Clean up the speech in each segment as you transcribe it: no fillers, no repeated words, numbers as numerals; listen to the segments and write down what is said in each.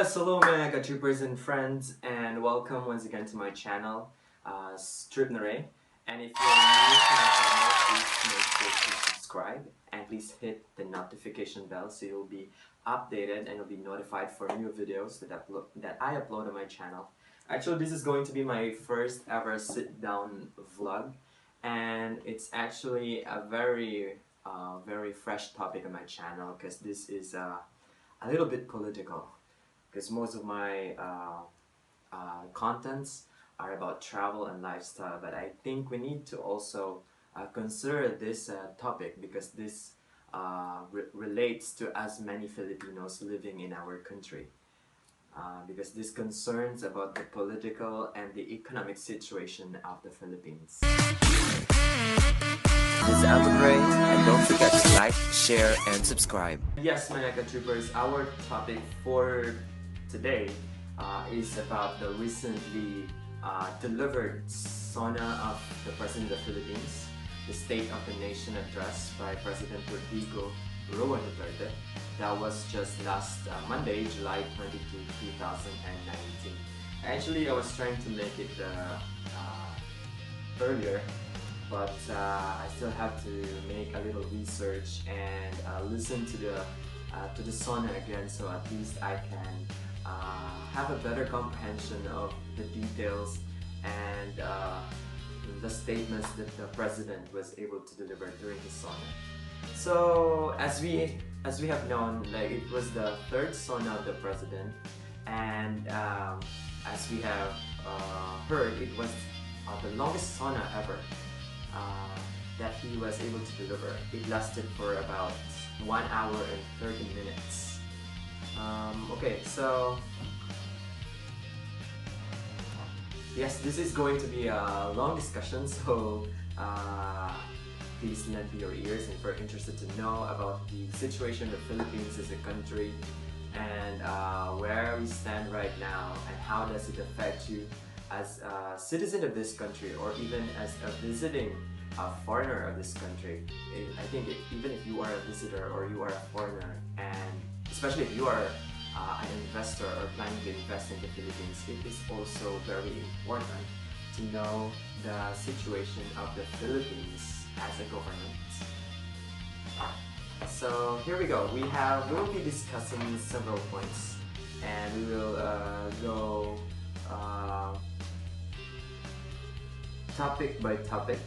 Yes, hello mga troopers and friends, and welcome once again to my channel, Ni Rey. And if you're new to my channel, please make sure to subscribe and please hit the notification bell so you'll be updated and you'll be notified for new videos that I upload on my channel. Actually, this is going to be my first ever sit-down vlog, and it's actually a very fresh topic on my channel because this is a little bit political because most of my contents are about travel and lifestyle, but I think we need to also consider this topic because this relates to as many Filipinos living in our country. Because this concerns about the political and the economic situation of the Philippines. This is Ray, and don't forget to like, share, and subscribe. Yes, mga troopers, our topic for today is about the recently delivered SONA of the President of the Philippines, the State of the Nation Address by President Rodrigo Duterte. That was just last Monday, July 22, 2019. Actually, I was trying to make it earlier, but I still have to make a little research and listen to the SONA again, so at least I can have a better comprehension of the details and the statements that the President was able to deliver during his SONA. So as we have known, like, it was the third SONA of the President, and as we have heard, it was the longest SONA ever that he was able to deliver. It lasted for about 1 hour and 30 minutes. Okay, so yes, this is going to be a long discussion, so please lend me your ears if you're interested to know about the situation of the Philippines as a country and where we stand right now and how does it affect you as a citizen of this country or even as a visiting foreigner of this country. I think even if you are a visitor or you are a foreigner, and especially if you are an investor or planning to invest in the Philippines, it is also very important to know the situation of the Philippines as a government. So here we go. We will be discussing several points, and we will go topic by topic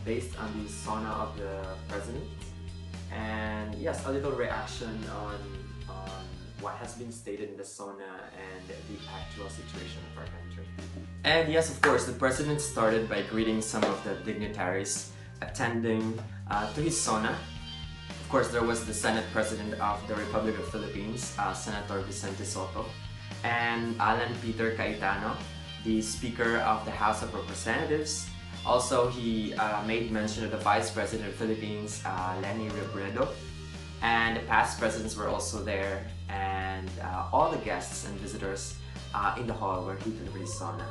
based on the SONA of the President, and yes, a little reaction on what has been stated in the SONA and the actual situation of our country. And yes, of course, the President started by greeting some of the dignitaries attending to his SONA. Of course, there was the Senate President of the Republic of Philippines, Senator Vicente Soto, and Alan Peter Cayetano, the Speaker of the House of Representatives. Also, he made mention of the Vice President of the Philippines, Leni Robredo, and the past presidents were also there, and all the guests and visitors in the hall where he delivered his SONA.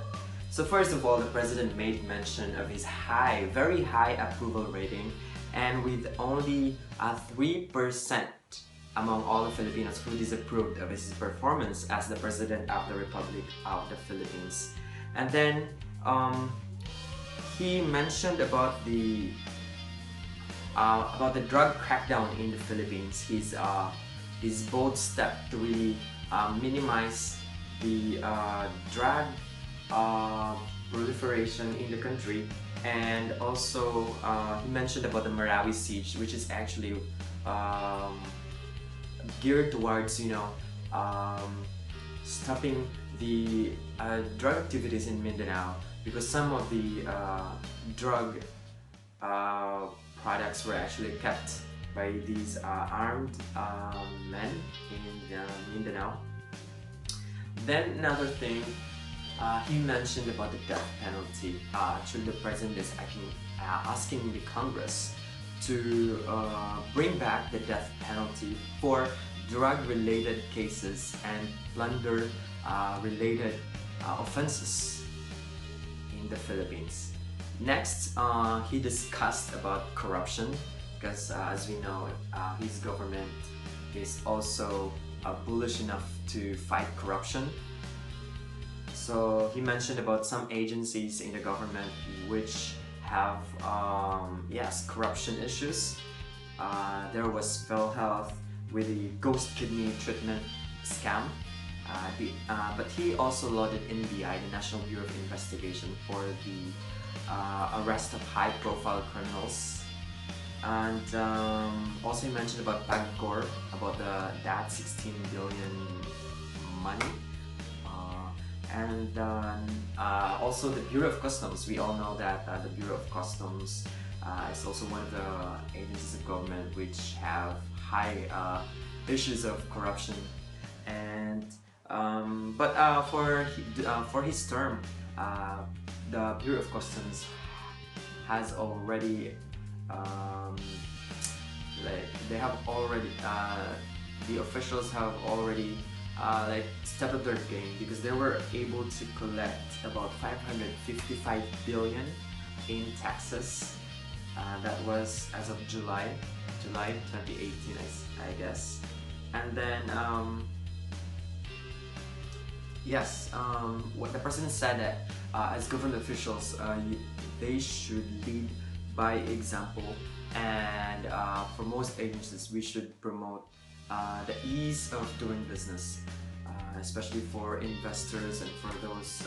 So first of all, the President made mention of his very high approval rating, and with only 3% among all the Filipinos who disapproved of his performance as the President of the Republic of the Philippines. And then he mentioned about the drug crackdown in the Philippines. His bold step to really minimize the drug proliferation in the country, and also he mentioned about the Marawi siege, which is actually geared towards stopping the drug activities in Mindanao, because some of the drug products were actually kept by these armed men in Mindanao. Then another thing, he mentioned about the death penalty. Actually, the President is asking the Congress to bring back the death penalty for drug-related cases and plunder-related offenses in the Philippines. Next, he discussed about corruption, because as we know, his government is also bullish enough to fight corruption. So he mentioned about some agencies in the government which have yes, corruption issues. There was PhilHealth with the ghost kidney treatment scam. But he also lauded NBI, the National Bureau of Investigation, for the arrest of high-profile criminals. And also he mentioned about PAGCOR, about that 16 billion money. And also the Bureau of Customs. We all know that the Bureau of Customs is also one of the agencies of government which have high issues of corruption. And for his term, the Bureau of Customs has already the officials have already stepped up their game, because they were able to collect about 555 billion in taxes. That was as of July 2018, I guess. And then yes, what the president said that as government officials, they should lead by example, and for most agencies we should promote the ease of doing business, especially for investors and for those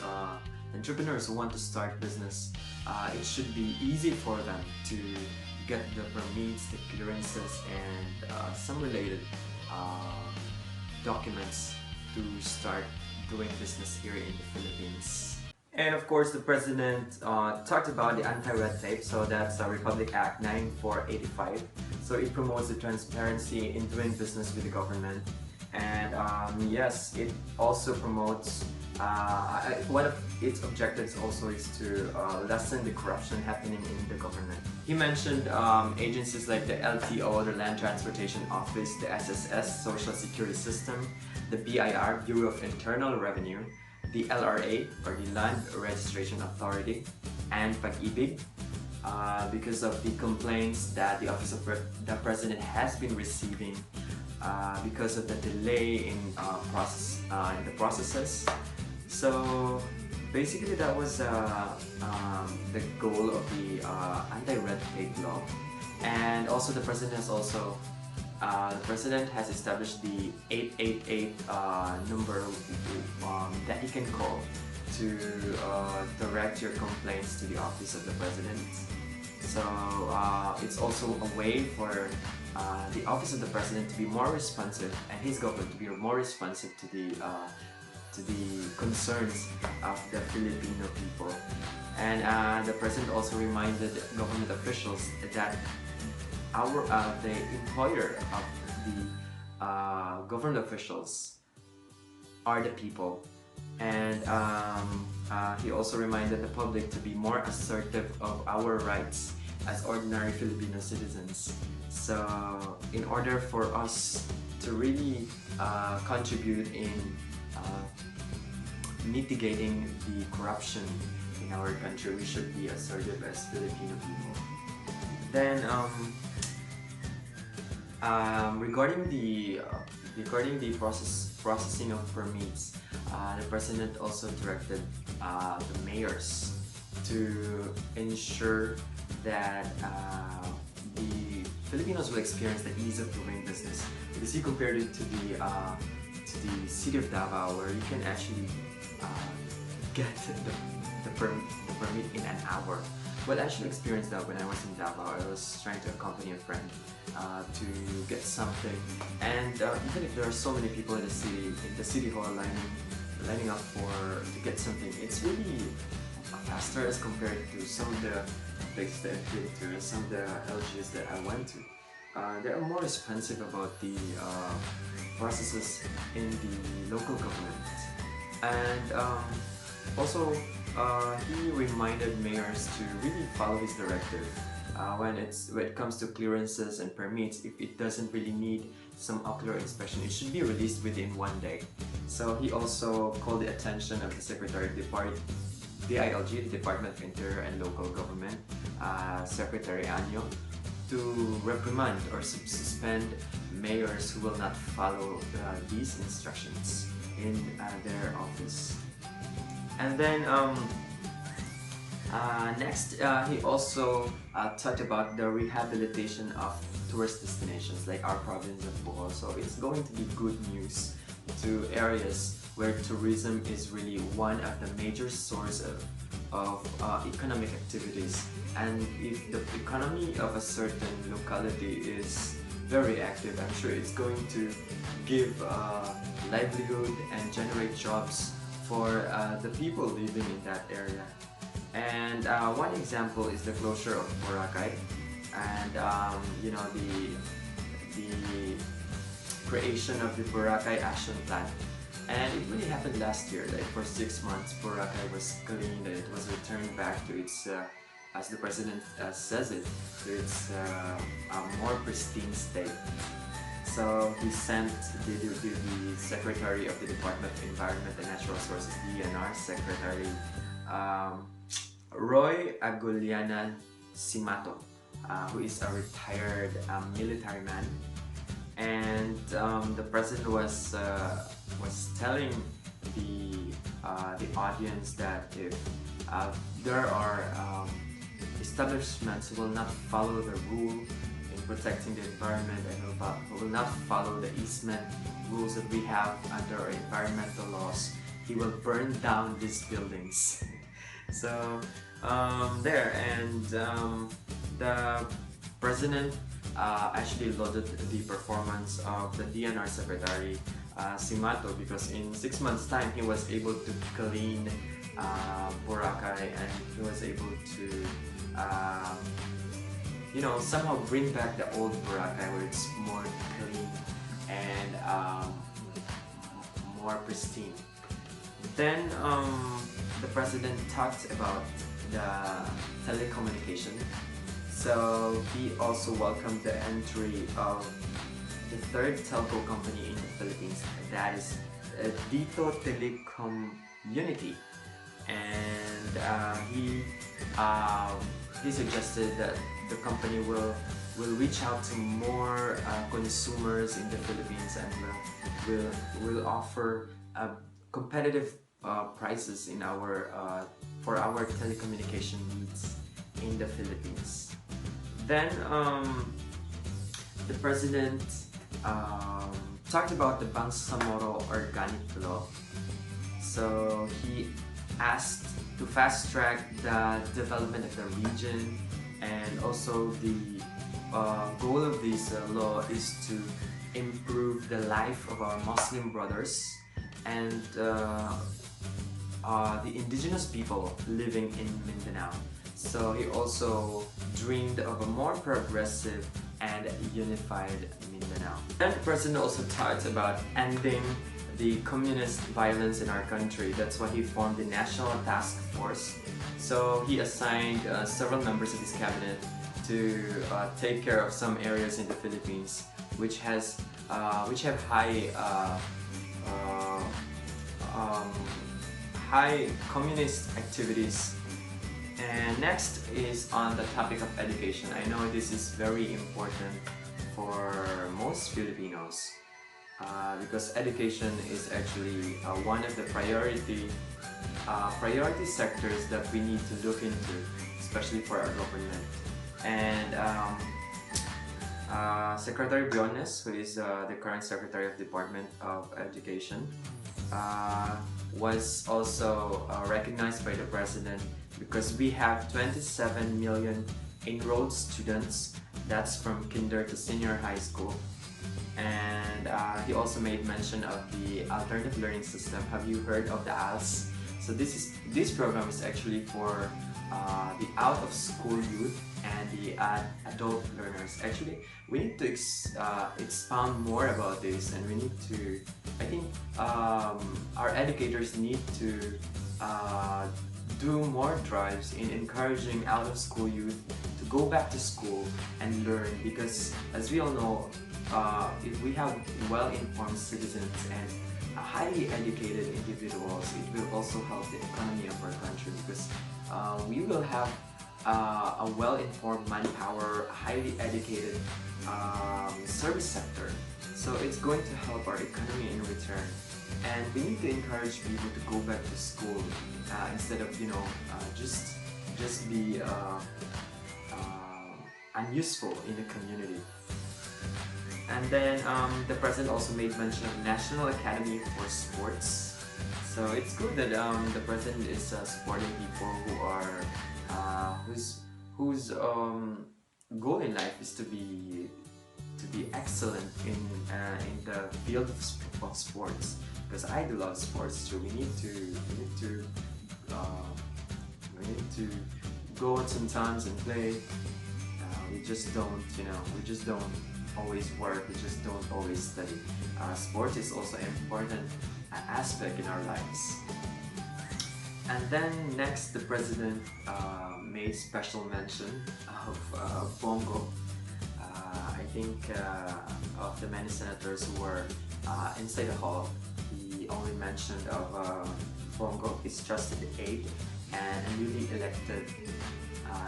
entrepreneurs who want to start business. It should be easy for them to get the permits, the clearances, and some related documents to start doing business here in the Philippines. And of course, the president talked about the anti-red tape. So that's Republic Act 9485. So it promotes the transparency in doing business with the government. And yes, it also promotes, one of its objectives also is to lessen the corruption happening in the government. He mentioned agencies like the LTO, the Land Transportation Office, the SSS, Social Security System, the BIR, Bureau of Internal Revenue, the LRA, or the Land Registration Authority, and Pag-ibig, because of the complaints that the Office of the President has been receiving because of the delay in the processes. So basically that was the goal of the anti-red tape law. And also the president has established the 888 number that you can call to direct your complaints to the Office of the President. So it's also a way for the Office of the President to be more responsive, and his government to be more responsive to the concerns of the Filipino people. And the President also reminded government officials that the employer of the government officials are the people. And he also reminded the public to be more assertive of our rights as ordinary Filipino citizens. So in order for us to really contribute in mitigating the corruption in our country, we should be assertive as Filipino people. Then regarding the processing of permits, the president also directed the mayors to ensure that the Filipinos will experience the ease of doing business. Because he compared it to the city of Davao, where you can actually get the permit in an hour. Well, I actually experienced that when I was in Davao. I was trying to accompany a friend to get something, and even if there are so many people in the city hall lining up to get something, it's really faster as compared to some of the places that I've been to, some of the LGs that I went to. They are more responsive about the processes in the local government. And also, he reminded mayors to really follow his directive when it comes to clearances and permits. If it doesn't really need some ocular inspection, it should be released within 1 day. So he also called the attention of the Secretary of DILG, the Department of Interior and Local Government, Secretary Anyo, to reprimand or suspend mayors who will not follow these instructions in their office. And then next, he also talked about the rehabilitation of tourist destinations like our province of Bohol. So it's going to be good news to areas where tourism is really one of the major source of economic activities. And if the economy of a certain locality is very active, I'm sure it's going to give livelihood and generate jobs for the people living in that area. And one example is the closure of Boracay, and you know, the creation of the Boracay Action Plan. And it really happened last year. Like for 6 months, Boracay was cleaned and it was returned back to its, as the president says it, to its more pristine state. So he sent the Secretary of the Department of Environment and Natural Resources, DNR Secretary, Roy Aguliana Simato, who is a retired military man, and the president was telling the audience that if there are establishments who will not follow the rule in protecting the environment and who will not follow the easement rules that we have under our environmental laws, he will burn down these buildings. So there, and the president actually lauded the performance of the DNR Secretary Simato, because in 6 months time he was able to clean Boracay, and he was able to you know, somehow bring back the old Boracay where it's more clean and more pristine. Then the president talked about the telecommunication. So he also welcomed the entry of the third telco company in the Philippines, that is Dito Telecom Unity. And he suggested that the company will reach out to more consumers in the Philippines and will offer competitive prices in our for our telecommunication needs in the Philippines. Then the president talked about the Bangsamoro Organic Law. So he asked to fast track the development of the region, and also the goal of this law is to improve the life of our Muslim brothers and the indigenous people living in Mindanao. So he also dreamed of a more progressive and unified Mindanao. Then the president also talked about ending the communist violence in our country. That's why he formed the National Task Force. So he assigned several members of his cabinet to take care of some areas in the Philippines which have high communist activities. And next is on the topic of education. I know this is very important for most Filipinos because education is actually one of the priority sectors that we need to look into, especially for our government. And Secretary Briones, who is the current Secretary of Department of Education, was also recognized by the President because we have 27 million enrolled students. That's from kinder to senior high school. And he also made mention of the alternative learning system. Have you heard of the ALS? So this program is actually for the out-of-school youth and the adult learners. Actually, we need to expound more about this, and we need to, I think our educators need to do more drives in encouraging out-of-school youth to go back to school and learn, because as we all know, if we have well-informed citizens and highly educated individuals, it will also help the economy of our country, because we will have a well-informed manpower, highly educated service sector. So it's going to help our economy in return. And we need to encourage people to go back to school instead of just be unuseful in the community. And then the president also made mention of National Academy for Sports. So it's good that the president is supporting people who are whose goal in life is to be excellent in the field of sports. Because I do love sports too. We need to go out sometimes and play. We just don't always work. We just don't always study. Sport is also an important aspect in our lives. And then next, the president made special mention of Bongo. I think of the many senators who were inside the hall, he only mentioned of Bongo, his trusted aide, and a newly elected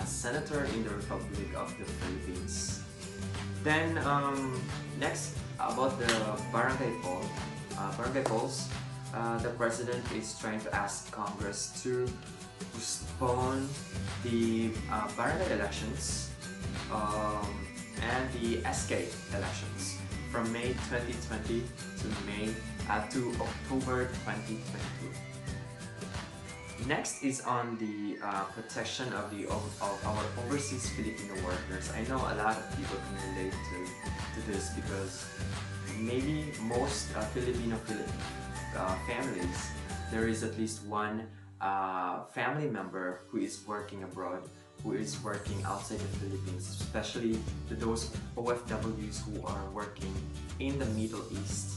senator in the Republic of the Philippines. Then next, about the barangay polls, the president is trying to ask Congress to postpone the barangay elections and the SK elections from May 2020 to October 2022. Next is on the protection of our overseas Filipino workers. I know a lot of people can relate to this because maybe most Filipino families, there is at least one family member who is working abroad, who is working outside the Philippines, especially those OFWs who are working in the Middle East.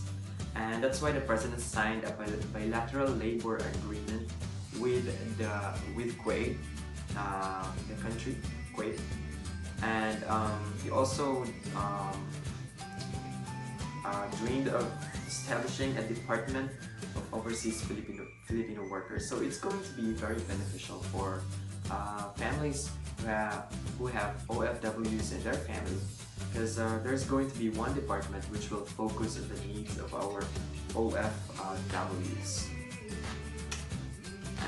And that's why the president signed a bilateral labor agreement with Kuwait, the country Kuwait, and he also dreamed of establishing a department of overseas Filipino workers. So it's going to be very beneficial for families who have OFWs in their family, because there's going to be one department which will focus on the needs of our OFWs.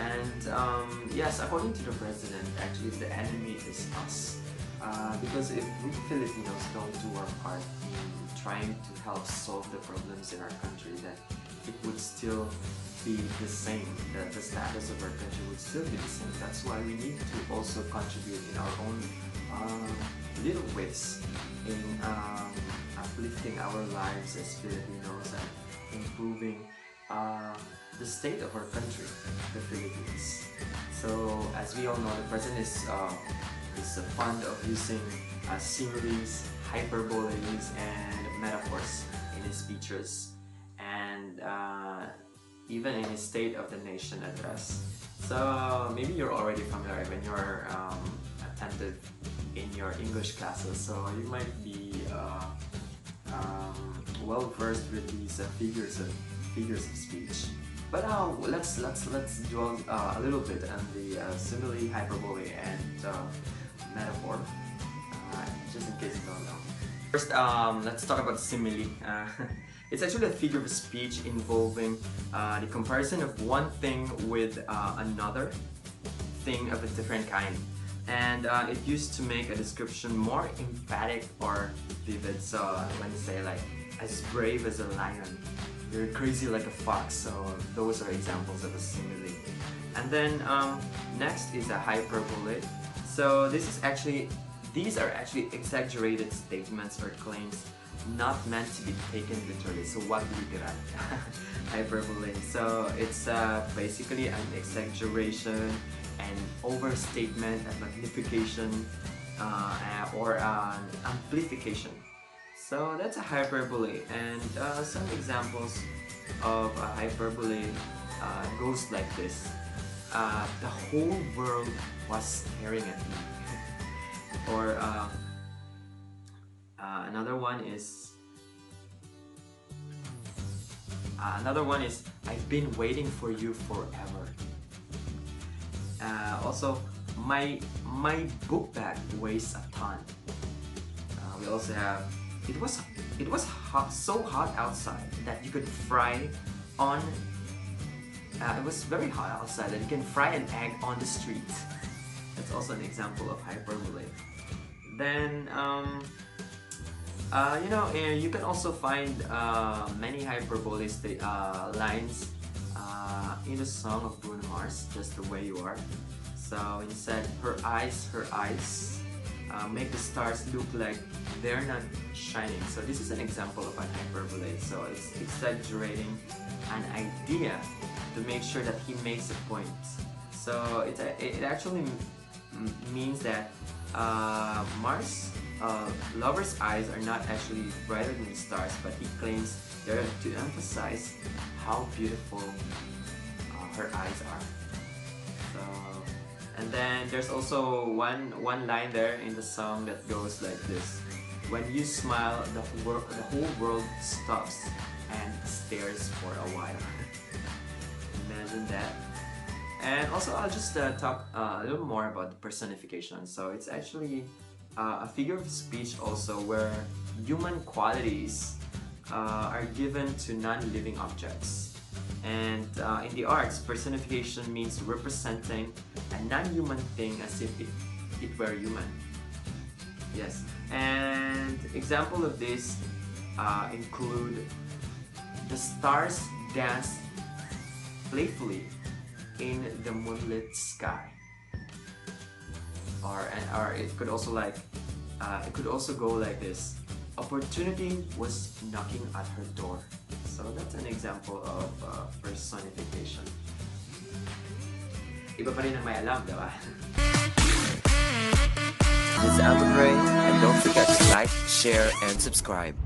And yes, according to the president, actually the enemy is us. Because if we Filipinos don't do our part in trying to help solve the problems in our country, then it would still be the same. The status of our country would still be the same. That's why we need to also contribute in our own little ways in uplifting our lives as Filipinos and improving the state of our country, the Philippines. So as we all know, the president is fond of using similes, hyperboles, and metaphors in his speeches, and even in his State of the Nation address. So maybe you're already familiar when you're attentive in your English classes, so you might be well versed with these figures of speech. But let's dwell a little bit on the simile, hyperbole, and metaphor, just in case you don't know. First, let's talk about simile. It's actually a figure of speech involving the comparison of one thing with another thing of a different kind. And it used to make a description more emphatic or vivid. So when you say like, as brave as a lion, you're crazy like a fox. So those are examples of a simile. And then next is a hyperbole. So these are actually exaggerated statements or claims not meant to be taken literally. So wag literal. Hyperbole. So it's basically an exaggeration, an overstatement, a magnification, or an amplification. So that's a hyperbole, and some examples of a hyperbole goes like this. The whole world was staring at me. Or another one is I've been waiting for you forever. Also, my book bag weighs a ton. We also have, it was hot, so hot outside that you could fry on. It was very hot outside that you can fry an egg on the street. That's also an example of hyperbole. Then you can also find many hyperbole lines in the song of Bruno Mars, Just the Way You Are. So he said, her eyes, make the stars look like they're not shining. So this is an example of an hyperbole. So it's exaggerating an idea to make sure that he makes a point. So it actually means that Mars' lover's eyes are not actually brighter than the stars, but he claims they're to emphasize how beautiful her eyes are. So, and then there's also one line there in the song that goes like this: when you smile, the whole world stops and stares for a while. Imagine that. And also, I'll just talk a little more about the personification. So it's actually a figure of speech also where human qualities are given to non-living objects. And in the arts, personification means representing a non-human thing as if it were human. Yes, and example of this include the stars dance playfully in the moonlit sky, or it could also go like this: opportunity was knocking at her door. So that's an example of personification. Iba pa rin ang may alam, diba? This is Ni Rey, and don't forget to like, share, and subscribe.